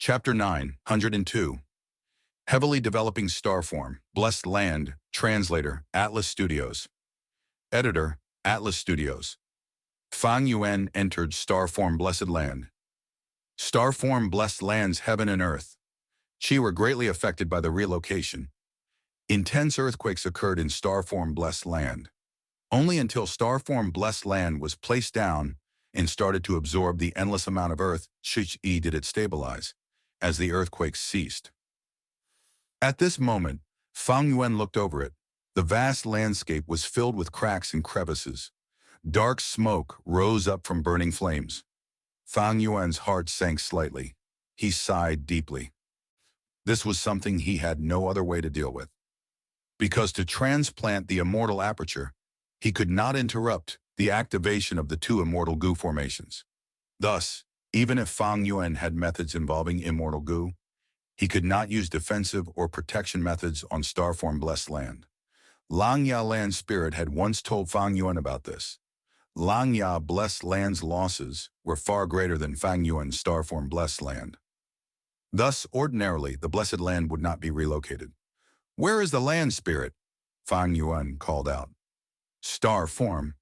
Chapter 902. Heavily Developing Starform, Blessed Land, Translator, Atlas Studios. Editor, Atlas Studios. Fang Yuan entered Starform Blessed Land. Starform Blessed Land's heaven and earth. She were greatly affected by the relocation. Intense earthquakes occurred in Starform Blessed Land. Only until Starform Blessed Land was placed down and started to absorb the endless amount of earth, did it stabilize, as the earthquakes ceased. At this moment, Fang Yuan looked over it. The vast landscape was filled with cracks and crevices. Dark smoke rose up from burning flames. Fang Yuan's heart sank slightly. He sighed deeply. This was something he had no other way to deal with. Because to transplant the immortal aperture, he could not interrupt the activation of the two immortal goo formations. Thus, even if Fang Yuan had methods involving immortal goo, he could not use defensive or protection methods on Starform Blessed Land. Langya Land Spirit had once told Fang Yuan about this. Langya Blessed Land's losses were far greater than Fang Yuan's Starform Blessed Land. Thus, ordinarily, the Blessed Land would not be relocated. "Where is the Land Spirit?" Fang Yuan called out. Starform.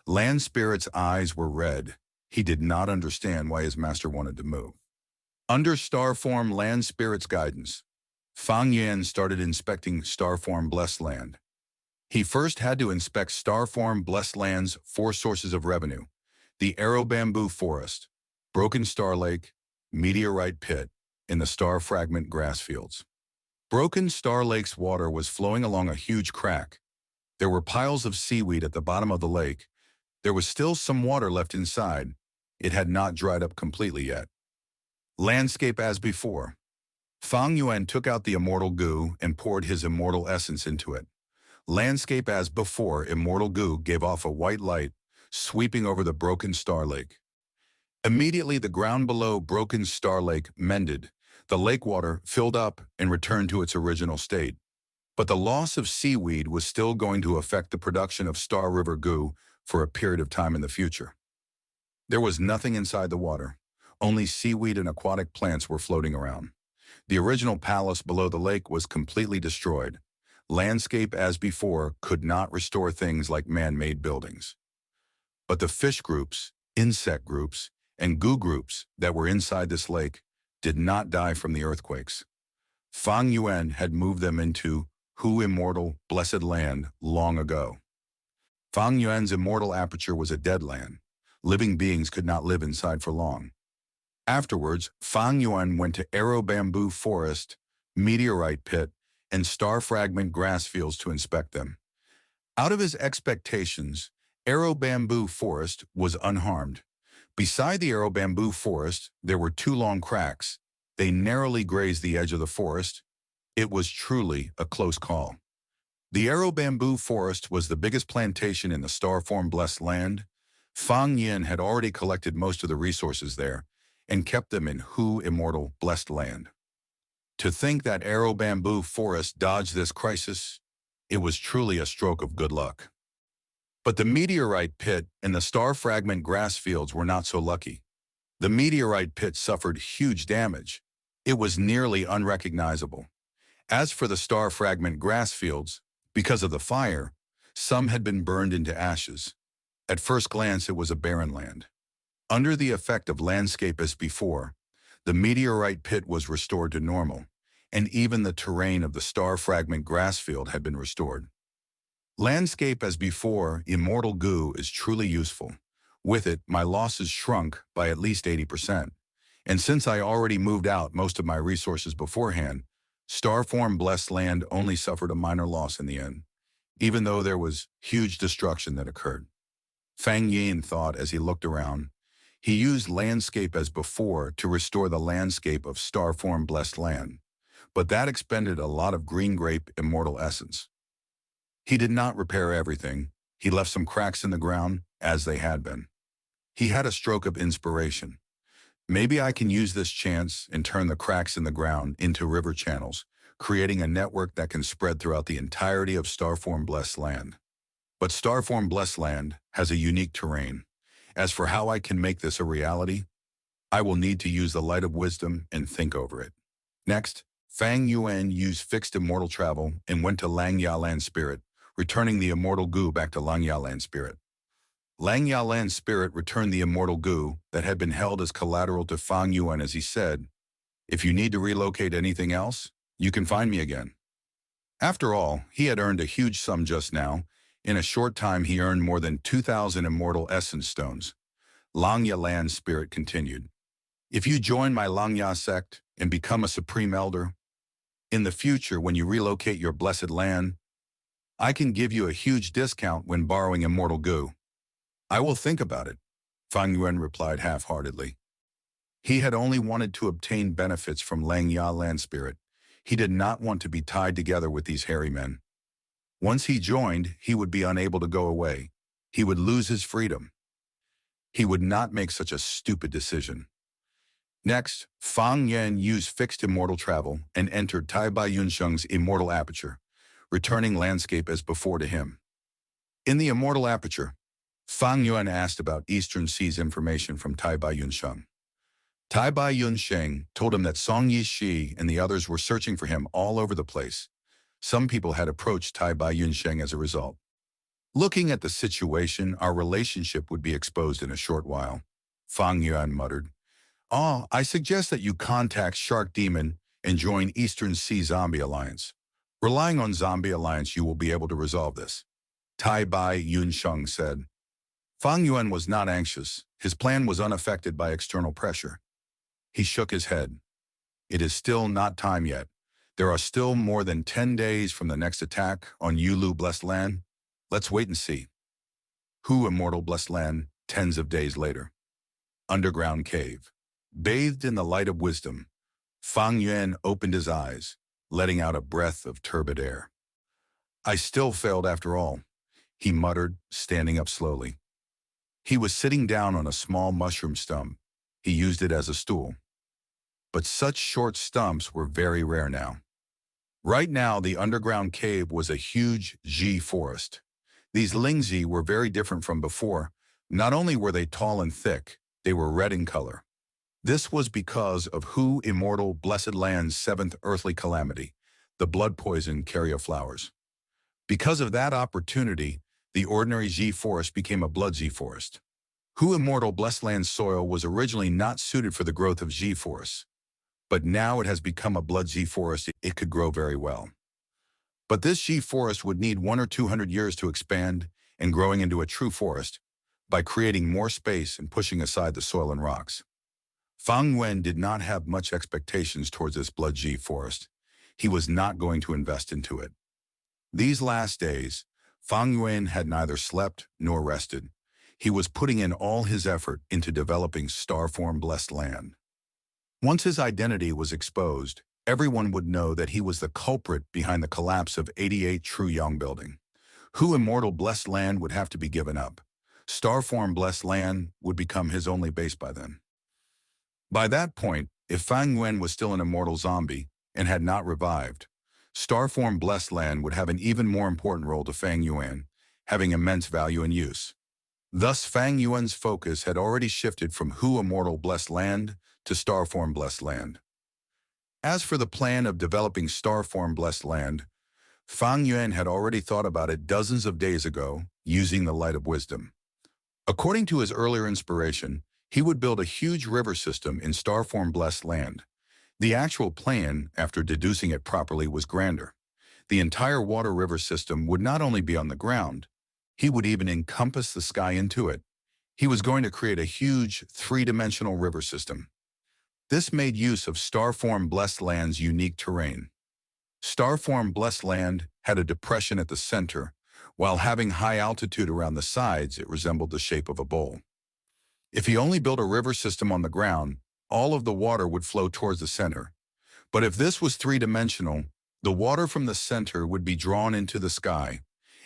Land Spirit's eyes were red. He did not understand why his master wanted to move. Under Starform Land Spirit's guidance, Fang Yuan started inspecting Starform Blessed Land. He first had to inspect Starform Blessed Land's four sources of revenue: the Arrow Bamboo Forest, Broken Star Lake, Meteorite Pit, and the Star Fragment Grass Fields. Broken Star Lake's water was flowing along a huge crack. There were piles of seaweed at the bottom of the lake. There was still some water left inside. It had not dried up completely yet. Landscape as before. Fang Yuan took out the immortal goo and poured his immortal essence into it. Landscape as before, immortal goo gave off a white light, sweeping over the Broken Star Lake. Immediately the ground below Broken Star Lake mended. The lake water filled up and returned to its original state. But the loss of seaweed was still going to affect the production of Star River goo for a period of time in the future. There was nothing inside the water. Only seaweed and aquatic plants were floating around. The original palace below the lake was completely destroyed. Landscape as before could not restore things like man-made buildings. But the fish groups, insect groups, and goo groups that were inside this lake did not die from the earthquakes. Fang Yuan had moved them into immortal, blessed land long ago. Fang Yuan's immortal aperture was a dead land. Living beings could not live inside for long. Afterwards, Fang Yuan went to Arrow Bamboo Forest, Meteorite Pit, and Star Fragment Grass Fields to inspect them. Out of his expectations, Arrow Bamboo Forest was unharmed. Beside the Arrow Bamboo Forest, there were two long cracks. They narrowly grazed the edge of the forest. It was truly a close call. The Arrow Bamboo Forest was the biggest plantation in the Starform Blessed Land. Fang Yuan had already collected most of the resources there and kept them in immortal, blessed land. To think that Arrow Bamboo Forest dodged this crisis, it was truly a stroke of good luck. But the Meteorite Pit and the Star Fragment Grass Fields were not so lucky. The Meteorite Pit suffered huge damage. It was nearly unrecognizable. As for the Star Fragment Grass Fields, because of the fire, some had been burned into ashes. At first glance, it was a barren land. Under the effect of landscape as before, the Meteorite Pit was restored to normal, and even the terrain of the Star Fragment Grass Field had been restored. Landscape as before, immortal goo is truly useful. With it, my losses shrunk by at least 80%. And since I already moved out most of my resources beforehand, Starform Blessed Land only suffered a minor loss in the end, even though there was huge destruction that occurred. Fang Yuan thought as he looked around. He used landscape as before to restore the landscape of Starform Blessed Land, but that expended a lot of green grape immortal essence. He did not repair everything. He left some cracks in the ground as they had been. He had a stroke of inspiration. Maybe I can use this chance and turn the cracks in the ground into river channels, creating a network that can spread throughout the entirety of Starform Blessed Land. But Starform Blessed Land has a unique terrain. As for how I can make this a reality, I will need to use the light of wisdom and think over it. Next, Fang Yuan used fixed immortal travel and went to Lang Yalan Spirit, returning the immortal goo back to Lang Yalan Spirit. Lang Yalan Spirit returned the immortal goo that had been held as collateral to Fang Yuan as he said, "If you need to relocate anything else, you can find me again." After all, he had earned a huge sum just now. In a short time he earned more than 2,000 immortal essence stones. Lang Yalan Spirit continued, "If you join my Langya sect and become a supreme elder, in the future when you relocate your blessed land, I can give you a huge discount when borrowing immortal goo." "I will think about it," Fang Yuan replied half-heartedly. He had only wanted to obtain benefits from Lang Ya Land Spirit. He did not want to be tied together with these hairy men. Once he joined, he would be unable to go away. He would lose his freedom. He would not make such a stupid decision. Next, Fang Yan used fixed immortal travel and entered Tai Bai Yunsheng's immortal aperture, returning landscape as before to him. In the immortal aperture, Fang Yuan asked about Eastern Sea's information from Tai Bai Yunsheng. Tai Bai Yunsheng told him that Song Yishi and the others were searching for him all over the place. Some people had approached Tai Bai Yunsheng as a result. "Looking at the situation, our relationship would be exposed in a short while," Fang Yuan muttered. "Oh, I suggest that you contact Shark Demon and join Eastern Sea Zombie Alliance. Relying on Zombie Alliance, you will be able to resolve this," Tai Bai Yunsheng said. Fang Yuan was not anxious. His plan was unaffected by external pressure. He shook his head. "It is still not time yet. There are still more than 10 days from the next attack on Yulu Blessed Land. Let's wait and see." Hu Immortal Blessed Land, tens of days later. Underground cave. Bathed in the light of wisdom, Fang Yuan opened his eyes, letting out a breath of turbid air. "I still failed after all," he muttered, standing up slowly. He was sitting down on a small mushroom stump. He used it as a stool. But such short stumps were very rare now. Right now, the underground cave was a huge Ji forest. These Lingzi were very different from before. Not only were they tall and thick, they were red in color. This was because of Hu Immortal Blessed Land's seventh earthly calamity, the blood poison carrier flowers. Because of that opportunity, the ordinary Ji forest became a blood Ji forest. Hu Immortal Blessed Land's soil was originally not suited for the growth of Ji forests, but now it has become a blood Ji forest. It could grow very well. But this Ji forest would need 100 or 200 years to expand and growing into a true forest by creating more space and pushing aside the soil and rocks. Fang Yuan did not have much expectations towards this blood Ji forest. He was not going to invest into it. These last days, Fang Yuan had neither slept nor rested. He was putting in all his effort into developing Starform Blessed Land. Once his identity was exposed, everyone would know that he was the culprit behind the collapse of 88 True Young Building. Hu Immortal Blessed Land would have to be given up. Starform Blessed Land would become his only base by then. By that point, if Fang Yuan was still an immortal zombie and had not revived, Starform Blessed Land would have an even more important role to Fang Yuan, having immense value and use. Thus, Fang Yuan's focus had already shifted from Hu Immortal Blessed Land to Starform Blessed Land. As for the plan of developing Starform Blessed Land, Fang Yuan had already thought about it dozens of days ago, using the light of wisdom. According to his earlier inspiration, he would build a huge river system in Starform Blessed Land. The actual plan, after deducing it properly, was grander. The entire water river system would not only be on the ground, he would even encompass the sky into it. He was going to create a huge, three-dimensional river system. This made use of Starform Blessed Land's unique terrain. Starform Blessed Land had a depression at the center. While having high altitude around the sides, it resembled the shape of a bowl. If he only built a river system on the ground, all of the water would flow towards the center. But if this was three-dimensional, the water from the center would be drawn into the sky.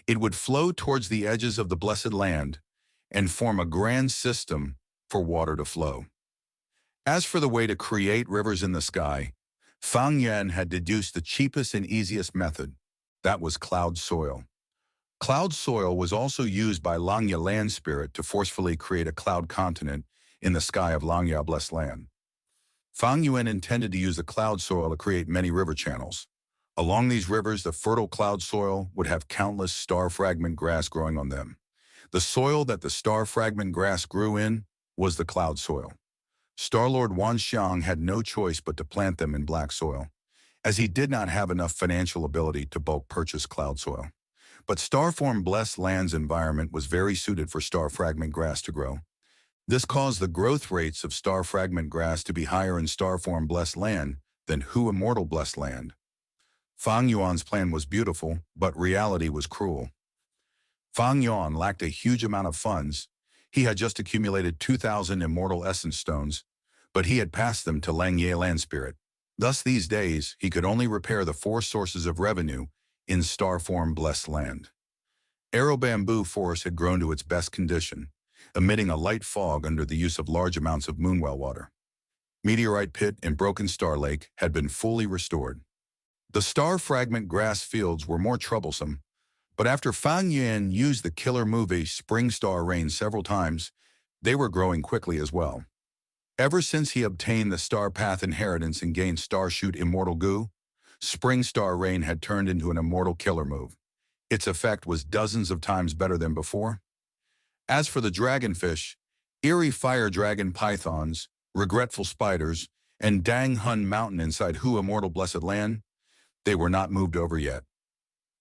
It would flow towards the edges of the blessed land and form a grand system for water to flow. As for the way to create rivers in the sky, Fang Yuan had deduced the cheapest and easiest method. That was cloud soil. Cloud soil was also used by Langya Land Spirit to forcefully create a cloud continent in the sky of Langya blessed land. Fang Yuan intended to use the cloud soil to create many river channels. Along these rivers, the fertile cloud soil would have countless star fragment grass growing on them. The soil that the star fragment grass grew in was the cloud soil. Star-Lord Wan Xiang had no choice but to plant them in black soil, as he did not have enough financial ability to bulk purchase cloud soil. But Starform blessed land's environment was very suited for star fragment grass to grow. This caused the growth rates of star fragment grass to be higher in Starform blessed land than Hu Immortal blessed land. Fang Yuan's plan was beautiful, but reality was cruel. Fang Yuan lacked a huge amount of funds. He had just accumulated 2,000 immortal essence stones, but he had passed them to Lang Ye Land Spirit. Thus these days, he could only repair the 4 sources of revenue in Starform blessed land. Arrow bamboo forest had grown to its best condition, emitting a light fog under the use of large amounts of moonwell water. Meteorite pit and broken star lake had been fully restored. The star fragment grass fields were more troublesome, but after Fang Yuan used the killer movie Spring Star Rain several times, they were growing quickly as well. Ever since he obtained the Star Path inheritance and gained Star Shoot Immortal Goo, Spring Star Rain had turned into an immortal killer move. Its effect was dozens of times better than before. As for the dragonfish, eerie fire dragon pythons, regretful spiders, and Dang Hun Mountain inside Hu Immortal Blessed Land, they were not moved over yet.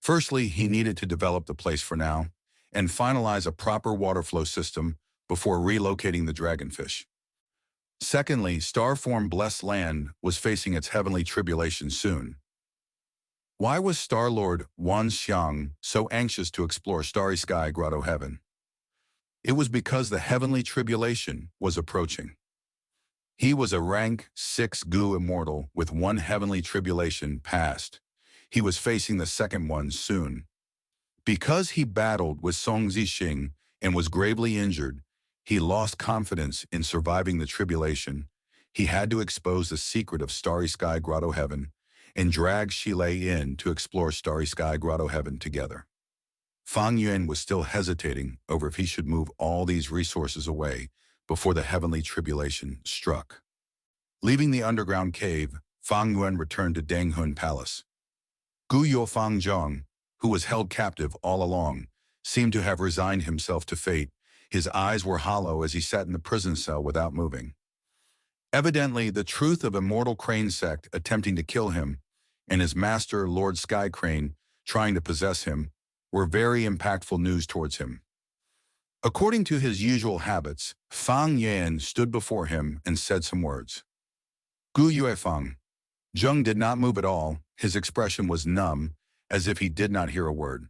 Firstly, he needed to develop the place for now and finalize a proper water flow system before relocating the dragonfish. Secondly, Starform Blessed Land was facing its heavenly tribulation soon. Why was Star-Lord Wan Xiang so anxious to explore Starry Sky Grotto Heaven? It was because the heavenly tribulation was approaching. He was a rank 6 Gu immortal with 1 heavenly tribulation past. He was facing the second one soon. Because he battled with Song Zixing and was gravely injured, he lost confidence in surviving the tribulation. He had to expose the secret of Starry Sky Grotto Heaven and drag Shilei in to explore Starry Sky Grotto Heaven together. Fang Yuan was still hesitating over if he should move all these resources away before the heavenly tribulation struck. Leaving the underground cave, Fang Yuan returned to Danghun Palace. Gu Yofang Zhang, who was held captive all along, seemed to have resigned himself to fate. His eyes were hollow as he sat in the prison cell without moving. Evidently, the truth of Immortal Crane sect attempting to kill him and his master, Lord Sky Crane, trying to possess him, were very impactful news towards him. According to his usual habits, Fang Yuan stood before him and said some words. Gu Yuefang. Zheng did not move at all. His expression was numb, as if he did not hear a word.